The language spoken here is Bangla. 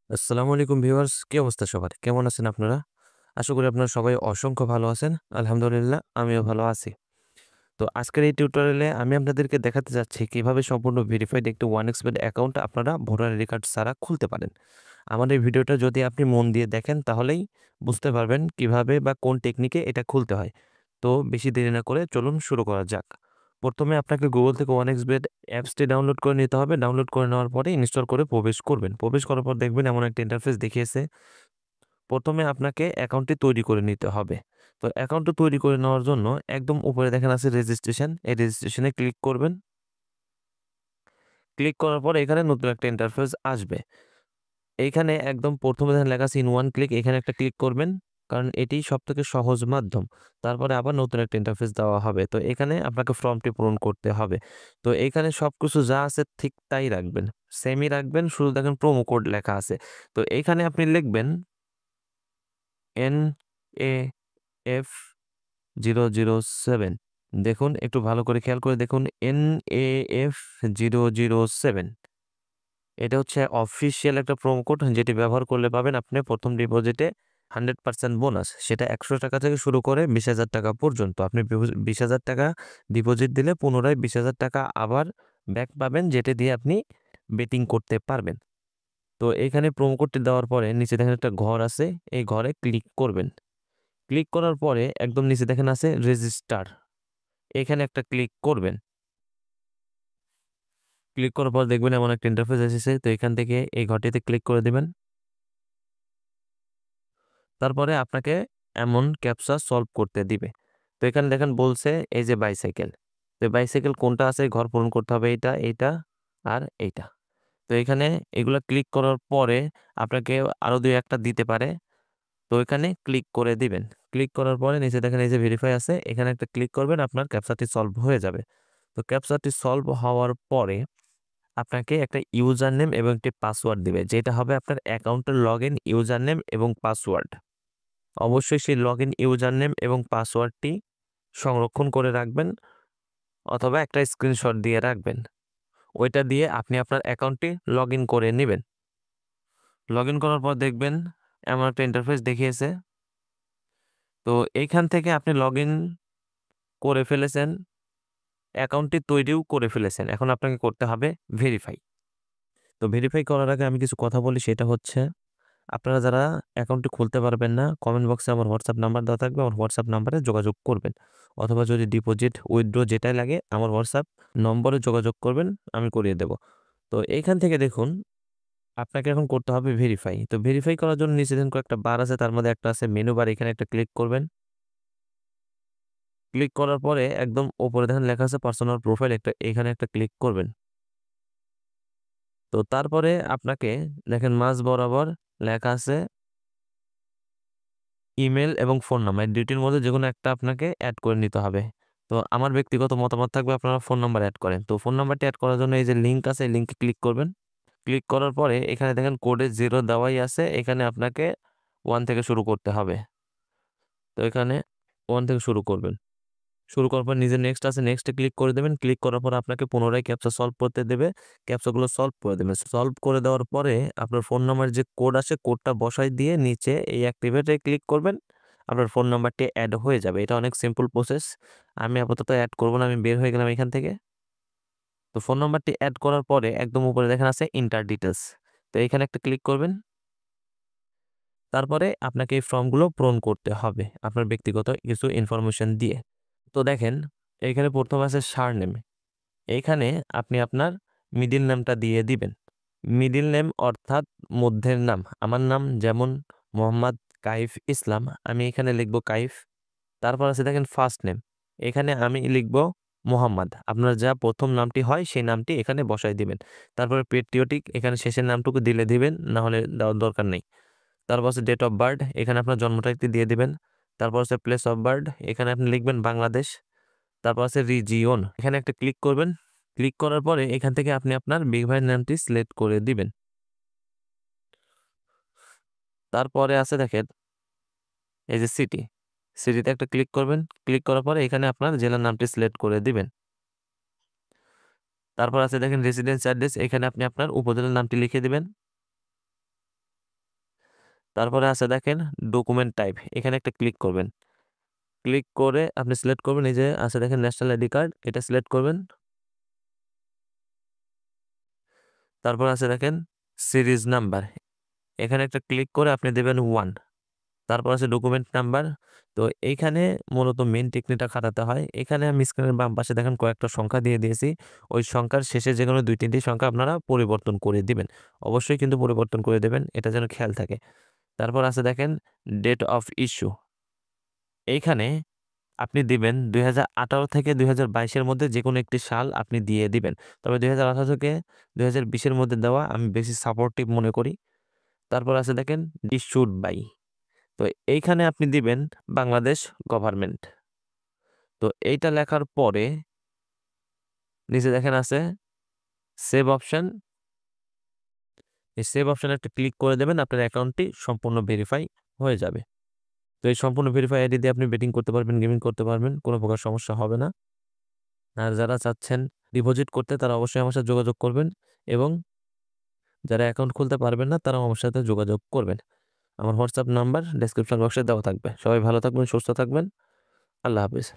আসসালামু আলাইকুম ভিউয়ার্স, কি অবস্থা সবার? কেমন আছেন আপনারা? আশা করি আপনারা সবাই অসংখ্য ভালো আছেন। আলহামদুলিল্লাহ আমিও ভালো আছি। তো আজকের এই টিউটোরিয়ালে আমি আপনাদেরকে দেখাতে যাচ্ছি কিভাবে সম্পূর্ণ ভেরিফাইড একটি ওয়ানএক্সবেট অ্যাকাউন্ট আপনারা ভোটার আইডি কার্ড ছাড়া খুলতে পারেন। আমার এই ভিডিওটা যদি আপনি মন দিয়ে দেখেন তাহলেই বুঝতে পারবেন কিভাবে বা কোন টেকনিকে এটা খুলতে হয়। তো বেশি দেরি না করে চলুন শুরু করা যাক। প্রথমে আপনাকে গুগল থেকে ওয়ানএক্সবেট অ্যাপসটি ডাউনলোড করে নিতে হবে। ডাউনলোড করে নেওয়ার পরে ইনস্টল করে প্রবেশ করবেন। প্রবেশ করার পর দেখবেন এমন একটা ইন্টারফেস দেখিয়েছে। প্রথমে আপনাকে অ্যাকাউন্টটি তৈরি করে নিতে হবে। তো অ্যাকাউন্টটি তৈরি করে নেওয়ার জন্য একদম উপরে দেখেন আছে রেজিস্ট্রেশন। এই রেজিস্ট্রেশনে ক্লিক করবেন। ক্লিক করার পরে এখানে নতুন একটা ইন্টারফেস আসবে। এইখানে একদম প্রথমে দেখেন লেখা আছে ইন ওয়ান ক্লিক, এখানে একটা ক্লিক করবেন। কারণ এটি সবথেকে সহজ মাধ্যম। তারপরে আবার নতুন একটা ইন্টারফেস দেওয়া হবে। তো এখানে আপনাকে ফর্মটি পূরণ করতে হবে। তো এখানে সবকিছু যা আছে ঠিক তাই রাখবেন। সেমই রাখবেন, শুধু দেখেন প্রোমো কোড লেখা আছে। তো এখানে আপনি লিখবেন NAF007। দেখুন একটু ভালো করে খেয়াল করে দেখুন, NAF007। এটা হচ্ছে অফিসিয়াল একটা প্রোমো কোড, যেটি ব্যবহার করলে পাবেন আপনি প্রথম ডিপোজিটে 100% বোনাস। সেটা 100 টাকা থেকে শুরু করে 20,000 টাকা পর্যন্ত। আপনি 20,000 টাকা ডিপোজিট দিলে পুনরায় 20,000 টাকা আবার ব্যাক পাবেন, যেটা দিয়ে আপনি বেটিং করতে পারবেন। তো এখানে প্রোমো কোডটি দেওয়ার পরে নিচে দেখেন একটা ঘর আছে, এই ঘরে ক্লিক করবেন। ক্লিক করার পরে একদম নিচে দেখেন আছে রেজিস্টার, এখানে একটা ক্লিক করবেন। ক্লিক করার পর দেখবেন এমন একটা ইন্টারফেস এসেছে। তো এখান থেকে এই ঘরটিতে ক্লিক করে দিবেন। তারপরে আপনাকে এমন ক্যাপচা সলভ করতে দিবে। তো এখানে দেখেন বলছে এই যে বাইসাইকেল। তো বাইসাইকেল কোনটা আছে, ঘর পূরণ করতে হবে এইটা, এইটা আর এইটা। তো এখানে এগুলা ক্লিক করার পরে আপনাকে আরো 2-1টা দিতে পারে। তো এখানে ক্লিক করে দিবেন। ক্লিক করার পরে নিচে দেখেন এই যে ভেরিফাই আছে, এখানে একটা ক্লিক করবেন, আপনার ক্যাপচাটি সলভ হয়ে যাবে। তো ক্যাপচাটি সলভ হওয়ার পরে আপনাকে একটা ইউজার নেম এবং একটি পাসওয়ার্ড দিবে, যেটা হবে আপনার অ্যাকাউন্টের লগইন ইউজার নেম এবং পাসওয়ার্ড। অবশ্যই সেই লগইন ইউজার নেম এবং পাসওয়ার্ডটি সংরক্ষণ করে রাখবেন, অথবা একটা স্ক্রিনশট দিয়ে রাখবেন। ওইটা দিয়ে আপনি আপনার অ্যাকাউন্টটি লগ ইন করে নেবেন। লগ ইন করার পর দেখবেন এমন একটা ইন্টারফেস দেখিয়েছে। তো এইখান থেকে আপনি লগ ইন করে ফেলেছেন, অ্যাকাউন্টটি তৈরিও করে ফেলেছেন। এখন আপনাকে করতে হবে ভেরিফাই। তো ভেরিফাই করার আগে আমি কিছু কথা বলি, সেটা হচ্ছে আপনারা যারা অ্যাকাউন্টটি খুলতে পারবেন না, কমেন্ট বক্সে আমার হোয়াটসঅ্যাপ নাম্বার দেওয়া থাকবে, আমার হোয়াটসঅ্যাপ নাম্বারে যোগাযোগ করবেন। অথবা যদি ডিপোজিট উইথড্র যেটাই লাগে আমার হোয়াটসঅ্যাপ নম্বরে যোগাযোগ করবেন, আমি করিয়ে দেব। তো এইখান থেকে দেখুন আপনাকে এখন করতে হবে ভেরিফাই। তো ভেরিফাই করার জন্য নিচে দেখুন কয়েকটা বার আছে, তার মধ্যে একটা আছে মেনু বার, এখানে একটা ক্লিক করবেন। ক্লিক করার পরে একদম উপরে দেখেন লেখা আছে পার্সোনাল প্রোফাইল, এখানে একটা ক্লিক করবেন। তো তারপরে আপনাকে দেখেন মাঝ বরাবর লেখা আছে ইমেল এবং ফোন নাম্বার, এই দুইটির মধ্যে যেকোনো একটা আপনাকে অ্যাড করে নিতে হবে। তো আমার ব্যক্তিগত মতামত থাকবে আপনারা ফোন নাম্বার অ্যাড করেন। তো ফোন নাম্বারটি অ্যাড করার জন্য এই যে লিঙ্ক আছে, এই লিঙ্কে ক্লিক করবেন। ক্লিক করার পরে এখানে দেখেন কোডে 0 দেওয়াই আছে, এখানে আপনাকে 1 থেকে শুরু করতে হবে। তো এখানে 1 থেকে শুরু করবেন। শুরু করার পর নিজে নেক্সট আছে, নেক্সটে ক্লিক করে দেবেন। ক্লিক করার পর আপনাকে পুনরায় ক্যাপচা সলভ করতে দেবে। ক্যাপচাগুলো সলভ করে দেবেন। সলভ করে দেওয়ার পরে আপনার ফোন নাম্বারের যে কোড আছে, কোডটা বসাই দিয়ে নিচে এই অ্যাক্টিভেটে ক্লিক করবেন। আপনার ফোন নাম্বারটি অ্যাড হয়ে যাবে। এটা অনেক সিম্পল প্রসেস। আমি আপাতত অ্যাড করব না, আমি বের হয়ে গেলাম এখান থেকে। তো ফোন নাম্বারটি অ্যাড করার পরে একদম উপরে দেখেন আছে এন্টার ডিটেলস। তো এখানে একটা ক্লিক করবেন। তারপরে আপনাকে এই ফর্মগুলো পূরণ করতে হবে আপনার ব্যক্তিগত কিছু ইনফরমেশন দিয়ে। তো দেখেন এইখানে প্রথম আছে সারনেম। এইখানে আপনি আপনার মিডিল নেমটা দিয়ে দিবেন। মিডিল নেম অর্থাৎ মধ্যের নাম। আমার নাম যেমন মোহাম্মদ কাইফ ইসলাম, আমি এখানে লিখব কাইফ। তারপর আছে দেখেন ফার্স্ট নেম, এখানে আমি লিখব মোহাম্মদ। আপনার যা প্রথম নামটি হয় সেই নামটি এখানে বসাই দিবেন। তারপরে পেট্রিয়টিক, এখানে শেষের নামটুকু দিলে দিবেন, না হলে দেওয়ার দরকার নেই। তারপর হচ্ছে ডেট অফ বার্থ, এখানে আপনার জন্ম তারিখটি দিয়ে দিবেন। তারপর হচ্ছে প্লেস অফ বার্থ, এখানে আপনি লিখবেন বাংলাদেশ। তারপর আছে রিজিওন, এখানে একটা ক্লিক করবেন। ক্লিক করার পরে এখান থেকে আপনি আপনার বিগ ভাইয়ের নামটি সিলেক্ট করে দিবেন। তারপরে আছে দেখেন এই যে সিটি, সিটিতে একটা ক্লিক করবেন। ক্লিক করার পরে এখানে আপনার জেলার নামটি সিলেক্ট করে দিবেন। তারপর আছে দেখেন রেসিডেন্স অ্যাড্রেস, এখানে আপনি আপনার উপজেলার নামটি লিখে দিবেন। তারপরে আছে দেখেন ডকুমেন্ট টাইপ, এখানে একটা ক্লিক করবেন। ক্লিক করে আপনি সিলেক্ট করবেন, এই যে আছে দেখেন ন্যাশনাল আইডি কার্ড, এটা সিলেক্ট করবেন। তারপর আছে দেখেন সিরিজ নাম্বার, এখানে একটা ক্লিক করে আপনি দেবেন 1। তারপর আছে ডকুমেন্ট নাম্বার। তো এইখানে মূলত মেন টেকনিকটা খাটাতে হয়। এখানে আমি স্ক্রিনের বাম পাশে দেখেন কয়েকটা সংখ্যা দিয়ে দিয়েছি, ওই সংখ্যার শেষে যে কোনো 2-3টি সংখ্যা আপনারা পরিবর্তন করে দিবেন। অবশ্যই কিন্তু পরিবর্তন করে দেবেন, এটা যেন খেয়াল থাকে। তারপর আছে দেখেন ডেট অফ ইস্যু, এইখানে আপনি দিবেন 2018 থেকে 2022-এর মধ্যে যে কোনো একটি সাল আপনি দিয়ে দিবেন। তবে 2018 থেকে 2020-এর মধ্যে দেওয়া আমি বেশি সাপোর্টিভ মনে করি। তারপর আছে দেখেন ইস্যুড বাই, তো এইখানে আপনি দিবেন বাংলাদেশ গভর্নমেন্ট। তো এইটা লেখার পরে নিচে দেখেন আছে সেভ অপশন, এই সেভ অপশনে একটা ক্লিক করে দেবেন, আপনার অ্যাকাউন্টটি সম্পূর্ণ ভেরিফাই হয়ে যাবে। তো এই সম্পূর্ণ ভেরিফাই আইডি দিয়ে আপনি বেটিং করতে পারবেন, গেমিং করতে পারবেন, কোনো প্রকার সমস্যা হবে না। আর যারা চাচ্ছেন ডিপোজিট করতে তারা অবশ্যই আমার সাথে যোগাযোগ করবেন, এবং যারা অ্যাকাউন্ট খুলতে পারবেন না তারা আমার সাথে যোগাযোগ করবেন। আমার হোয়াটসঅ্যাপ নাম্বার ডেসক্রিপশন বক্সে দেওয়া থাকবে। সবাই ভালো থাকবেন, সুস্থ থাকবেন। আল্লাহ হাফিজ।